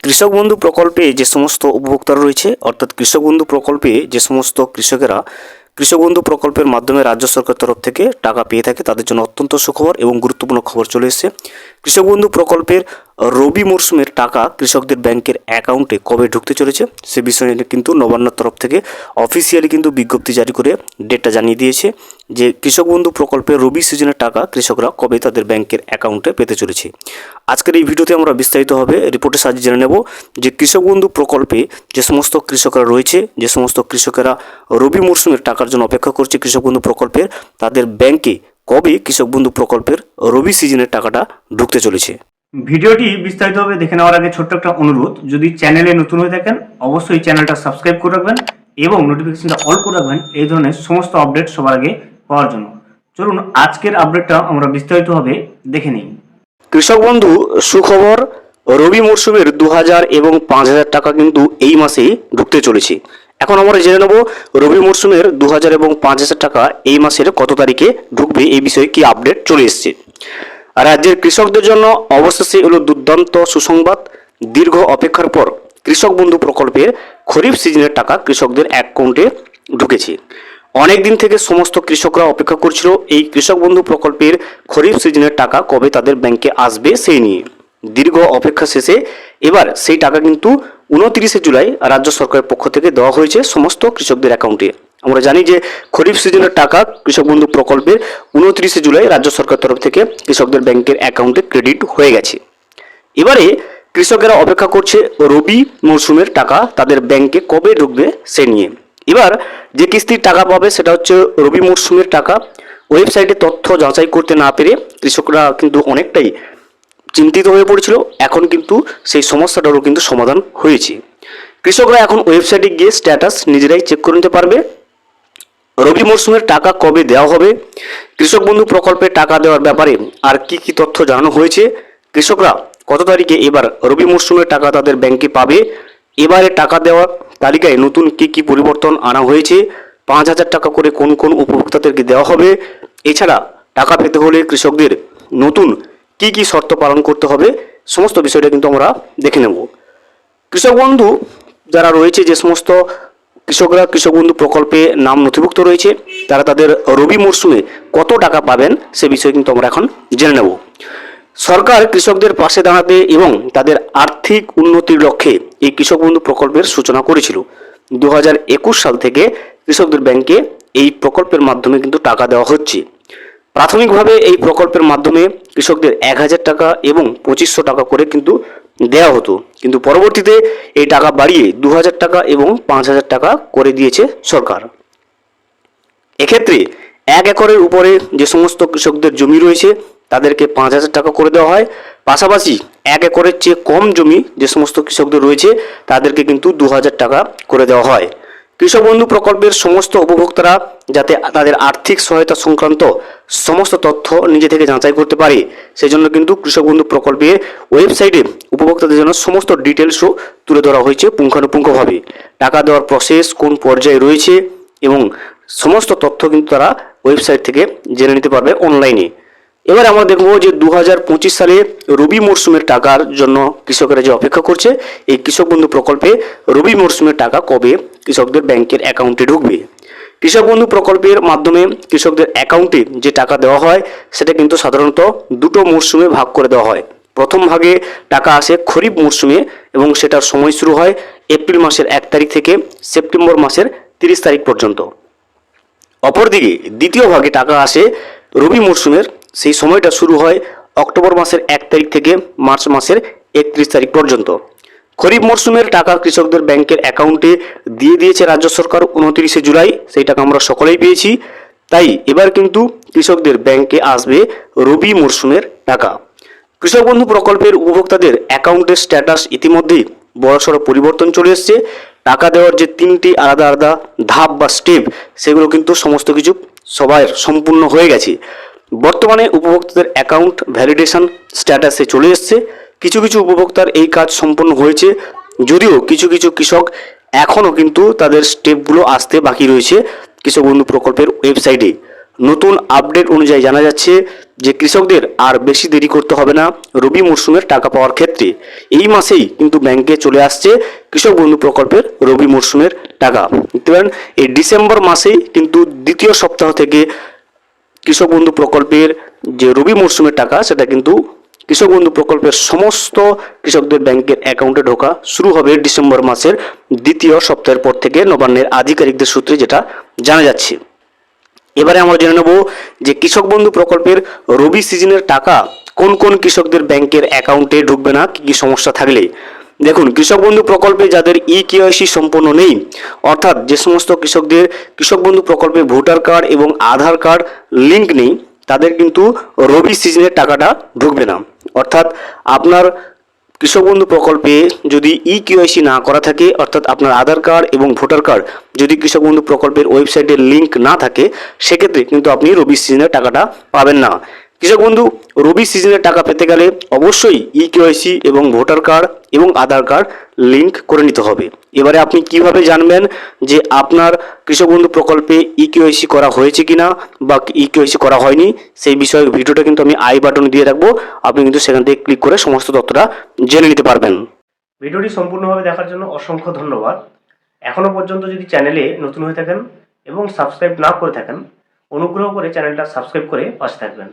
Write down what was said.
কৃষক বন্ধু প্রকল্পে যে সমস্ত উপভোক্তারা রয়েছে অর্থাৎ কৃষক বন্ধু প্রকল্পে যে সমস্ত কৃষকেরা কৃষক বন্ধু প্রকল্পের মাধ্যমে রাজ্য সরকার তরফ থেকে টাকা পেয়ে থাকে তাদের জন্য অত্যন্ত সুখবর এবং গুরুত্বপূর্ণ খবর চলে এসেছে। কৃষক বন্ধু প্রকল্পের রবি মরশুমের টাকা কৃষকদের ব্যাংকের অ্যাকাউন্টে কবে ঢুকতে চলেছে সে বিষয়ে কিন্তু নবান্নর তরফ থেকে অফিসিয়ালি কিন্তু বিজ্ঞপ্তি জারি করে ডেটটা জানিয়ে দিয়েছে যে কৃষক বন্ধু প্রকল্পের রবি সিজনের টাকা কৃষকরা কবে তাদের ব্যাংকের অ্যাকাউন্টে পেতে চলেছে। আজকের এই ভিডিওতে আমরা বিস্তারিতভাবে রিপোর্টের সাহায্যে জেনে নেব যে কৃষক বন্ধু প্রকল্পে যে সমস্ত কৃষকরা রয়েছে, যে সমস্ত কৃষকেরা রবি মরশুমের টাকার জন্য অপেক্ষা করছে কৃষক বন্ধু প্রকল্পের, তাদের ব্যাংকে কবে কৃষক বন্ধু প্রকল্পের রবি সিজনের টাকাটা ঢুকতে চলেছে। ভিডিওটি বিস্তারিতভাবে দেখে নেওয়ার আগে ছোট্ট একটা অনুরোধ, যদি চ্যানেলে নতুন হয়ে থাকেন অবশ্যই চ্যানেলটা সাবস্ক্রাইব করে রাখবেন এবং নোটিফিকেশনটা অল করে রাখবেন এই ধরনের সমস্ত আপডেট সবার আগে পাওয়ার জন্য। চলুন আজকের আপডেটটা আমরা বিস্তারিতভাবে দেখে নিই। কৃষক বন্ধু সুখবর, রবি মরশুমের 2000 এবং 5000 টাকা কিন্তু এই মাসেই ঢুকতে চলেছে। এখন আমরা জেনে নেব রবি মরশুমের 2000 এবং 5000 টাকা এই মাসের কত তারিখে ঢুকবে, এই বিষয়ে কি আপডেট চলে এসেছে। রাজ্যের কৃষকদের জন্য অবশেষে এলো দুর্দান্ত সুসংবাদ। দীর্ঘ অপেক্ষার পর কৃষক বন্ধু প্রকল্পের খরিফ সিজনের টাকা কৃষকদের অ্যাকাউন্টে ঢুকেছে। অনেক দিন থেকে সমস্ত কৃষকরা অপেক্ষা করছিল এই কৃষক বন্ধু প্রকল্পের খরিফ সিজনের টাকা কবে তাদের ব্যাংকে আসবে সেই নিয়ে। দীর্ঘ অপেক্ষা শেষে এবার সেই টাকা কিন্তু 29 জুলাই রাজ্য সরকারের পক্ষ থেকে দেওয়া হয়েছে সমস্ত কৃষকদের অ্যাকাউন্টে। আমরা জানি যে খরিফ সিজনের টাকা কৃষক বন্ধু প্রকল্পের 29 জুলাই রাজ্য সরকার তরফ থেকে কৃষকদের ব্যাংকের অ্যাকাউন্টে ক্রেডিট হয়ে গেছে। এবারে কৃষকেরা অপেক্ষা করছে রবি মরশুমের টাকা তাদের ব্যাংকে কবে ঢুকবে সে নিয়ে। এবার যে কিস্তির টাকা পাবে সেটা হচ্ছে রবি মরশুমের টাকা। ওয়েবসাইটে তথ্য যাচাই করতে না পেরে কৃষকরা কিন্তু অনেকটাই চিন্তিত হয়ে পড়েছিল। এখন কিন্তু সেই সমস্যাটারও কিন্তু সমাধান হয়েছে। কৃষকরা এখন ওয়েবসাইটে গিয়ে স্ট্যাটাস নিজেরাই চেক করে নিতে পারবে রবি মরশুমের টাকা কবে দেওয়া হবে, কৃষক বন্ধু প্রকল্পে টাকা দেওয়ার ব্যাপারে আর কি কি তথ্য জানানো হয়েছে, কৃষকরা কত তারিখে এবার রবি মরশুমের টাকা তাদের ব্যাংকে পাবে, এবারে টাকা দেওয়ার তালিকায় নতুন কি কি পরিবর্তন আনা হয়েছে, 5000 টাকা করে কোন কোন উপভোক্তাদেরকে দেওয়া হবে, এছাড়া টাকা পেতে হলে কৃষকদের নতুন কি কি শর্ত পালন করতে হবে, সমস্ত বিষয়টা কিন্তু আমরা দেখে নেব। কৃষক বন্ধু যারা রয়েছে, যে সমস্ত কৃষকরা কৃষক বন্ধু প্রকল্পে নাম নথিভুক্ত রয়েছে, তারা তাদের রবি মরশুমে কত টাকা পাবেন সে বিষয়ে কিন্তু আমরা এখন জেনে নেব। সরকার কৃষকদের পাশে দাঁড়াতে এবং তাদের আর্থিক উন্নতির লক্ষ্যে এই কৃষক বন্ধু প্রকল্পের সূচনা করেছিল। 2021 সাল থেকে কৃষকদের ব্যাংকে এই প্রকল্পের মাধ্যমে কিন্তু টাকা দেওয়া হচ্ছে। প্রাথমিকভাবে এই প্রকল্পের মাধ্যমে কৃষকদের 1000 টাকা এবং 2500 টাকা করে কিন্তু দেওয়া হতো, কিন্তু পরবর্তীতে এই টাকা বাড়িয়ে 2000 টাকা এবং 5000 টাকা করে দিয়েছে সরকার। এক্ষেত্রে 1 একরের উপরে যে সমস্ত কৃষকদের জমি রয়েছে তাদেরকে 5000 টাকা করে দেওয়া হয়। পাশাপাশি 1 একরের চেয়ে কম জমি যে সমস্ত কৃষকদের রয়েছে তাদেরকে কিন্তু 2000 টাকা করে দেওয়া হয়। কৃষক বন্ধু প্রকল্পের সমস্ত উপভোক্তারা যাতে তাদের আর্থিক সহায়তা সংক্রান্ত সমস্ত তথ্য নিজে থেকে যাচাই করতে পারে, সেই জন্য কিন্তু কৃষক বন্ধু প্রকল্পের ওয়েবসাইটে উপভোক্তাদের জন্য সমস্ত ডিটেলসও তুলে ধরা হয়েছে পুঙ্খানুপুঙ্খভাবে। টাকা দেওয়ার প্রসেস কোন পর্যায়ে রয়েছে এবং সমস্ত তথ্য কিন্তু তারা ওয়েবসাইট থেকে জেনে নিতে পারবে অনলাইনে। এবার আমরা দেখব যে 2025 সালে রবি মরশুমের টাকার জন্য কৃষকেরা যে অপেক্ষা করছে এই কৃষক বন্ধু প্রকল্পে রবি মরশুমের টাকা কবে কৃষকদের ব্যাংকের অ্যাকাউন্টে ঢুকবে। কৃষক বন্ধু প্রকল্পের মাধ্যমে কৃষকদের অ্যাকাউন্টে যে টাকা দেওয়া হয় সেটা কিন্তু সাধারণত দুটো মরশুমে ভাগ করে দেওয়া হয়। প্রথম ভাগে টাকা আসে খরিফ মরশুমে এবং সেটার সময় শুরু হয় এপ্রিল মাসের 1 তারিখ থেকে সেপ্টেম্বর মাসের 30 তারিখ পর্যন্ত। অপরদিকে দ্বিতীয় ভাগে টাকা আসে রবি মরশুমের, সেই সময়টা শুরু হয় অক্টোবর মাসের 1 তারিখ থেকে মার্চ মাসের 31 তারিখ পর্যন্ত। খরিফ মরশুমের টাকা কৃষকদের ব্যাংকের অ্যাকাউন্টে দিয়ে দিয়েছে রাজ্য সরকার 29 জুলাই, সেই টাকা আমরা সকলেই পেয়েছি। তাই এবার কিন্তু কৃষকদের ব্যাংকে আসবে রবি মরশুমের টাকা। কৃষক বন্ধু প্রকল্পের উপভোক্তাদের অ্যাকাউন্টের স্ট্যাটাস ইতিমধ্যেই বড়সড় পরিবর্তন চলে এসেছে। টাকা দেওয়ার যে 3টি আলাদা আলাদা ধাপ বা স্টেপ সেগুলো কিন্তু সমস্ত কিছু সবার সম্পূর্ণ হয়ে গেছে। বর্তমানে উপভোক্তাদের অ্যাকাউন্ট ভ্যালিডেশন স্ট্যাটাসে চলে এসছে। কিছু কিছু উপভোক্তার এই কাজ সম্পন্ন হয়েছে, যদিও কিছু কিছু কৃষক এখনও কিন্তু তাদের স্টেপগুলো আসতে বাকি রয়েছে কৃষক বন্ধু প্রকল্পের ওয়েবসাইটে। নতুন আপডেট অনুযায়ী জানা যাচ্ছে যে কৃষকদের আর বেশি দেরি করতে হবে না রবি মরশুমের টাকা পাওয়ার ক্ষেত্রে। এই মাসেই কিন্তু ব্যাংকে চলে আসছে কৃষক বন্ধু প্রকল্পের রবি মরশুমের টাকা। দেখতে পারেন এই ডিসেম্বর মাসেই কিন্তু দ্বিতীয় সপ্তাহ থেকে কৃষক বন্ধু প্রকল্পের যে রবি মরশুমের টাকা সেটা কিন্তু কৃষক বন্ধু প্রকল্পের সমস্ত কৃষকদের ব্যাংকের অ্যাকাউন্টে ঢোকা শুরু হবে ডিসেম্বর মাসের দ্বিতীয় সপ্তাহের পর থেকে, নবান্নের আধিকারিকদের সূত্রে যেটা জানা যাচ্ছে। এবারে আমরা জেনে নেব যে কৃষক বন্ধু প্রকল্পের রবি সিজনের টাকা কোন কোন কৃষকদের ব্যাংকের অ্যাকাউন্টে ঢুকবে না, কি কি সমস্যা থাকলে। দেখুন, কৃষক বন্ধু প্রকল্পে যাদের কেওয়াইসি সম্পন্ন নেই, অর্থাৎ যে সমস্ত কৃষকদের কৃষক বন্ধু প্রকল্পে ভোটার কার্ড এবং আধার কার্ড লিঙ্ক নেই, তাদের কিন্তু রবি সিজনের টাকাটা ঢুকবে না। অর্থাৎ আপনার কৃষক বন্ধু প্রকল্পে যদি কেওয়াইসি না করা থাকে, অর্থাৎ আপনার আধার কার্ড এবং ভোটার কার্ড যদি কৃষক বন্ধু প্রকল্পের ওয়েবসাইটে লিঙ্ক না থাকে, সেক্ষেত্রে কিন্তু আপনি রবি সিজনের টাকাটা পাবেন না। কৃষক বন্ধু রবি সিজনের টাকা পেতে গেলে অবশ্যই কেওয়াইসি এবং ভোটার কার্ড এবং আধার কার্ড লিঙ্ক করে নিতে হবে। এবারে আপনি কিভাবে জানবেন যে আপনার কৃষক বন্ধু প্রকল্পে কেওয়াইসি করা হয়েছে কিনা বা কেওয়াইসি করা হয়নি, সেই বিষয়ে ভিডিওটা কিন্তু আমি আই বাটনে দিয়ে রাখবো। আপনি কিন্তু সেখান থেকে ক্লিক করে সমস্ত তথ্যটা জেনে নিতে পারবেন। ভিডিওটি সম্পূর্ণভাবে দেখার জন্য অসংখ্য ধন্যবাদ। এখনও পর্যন্ত যদি চ্যানেলে নতুন হয়ে থাকেন এবং সাবস্ক্রাইব না করে থাকেন, অনুগ্রহ করে চ্যানেলটা সাবস্ক্রাইব করে পাশে থাকবেন।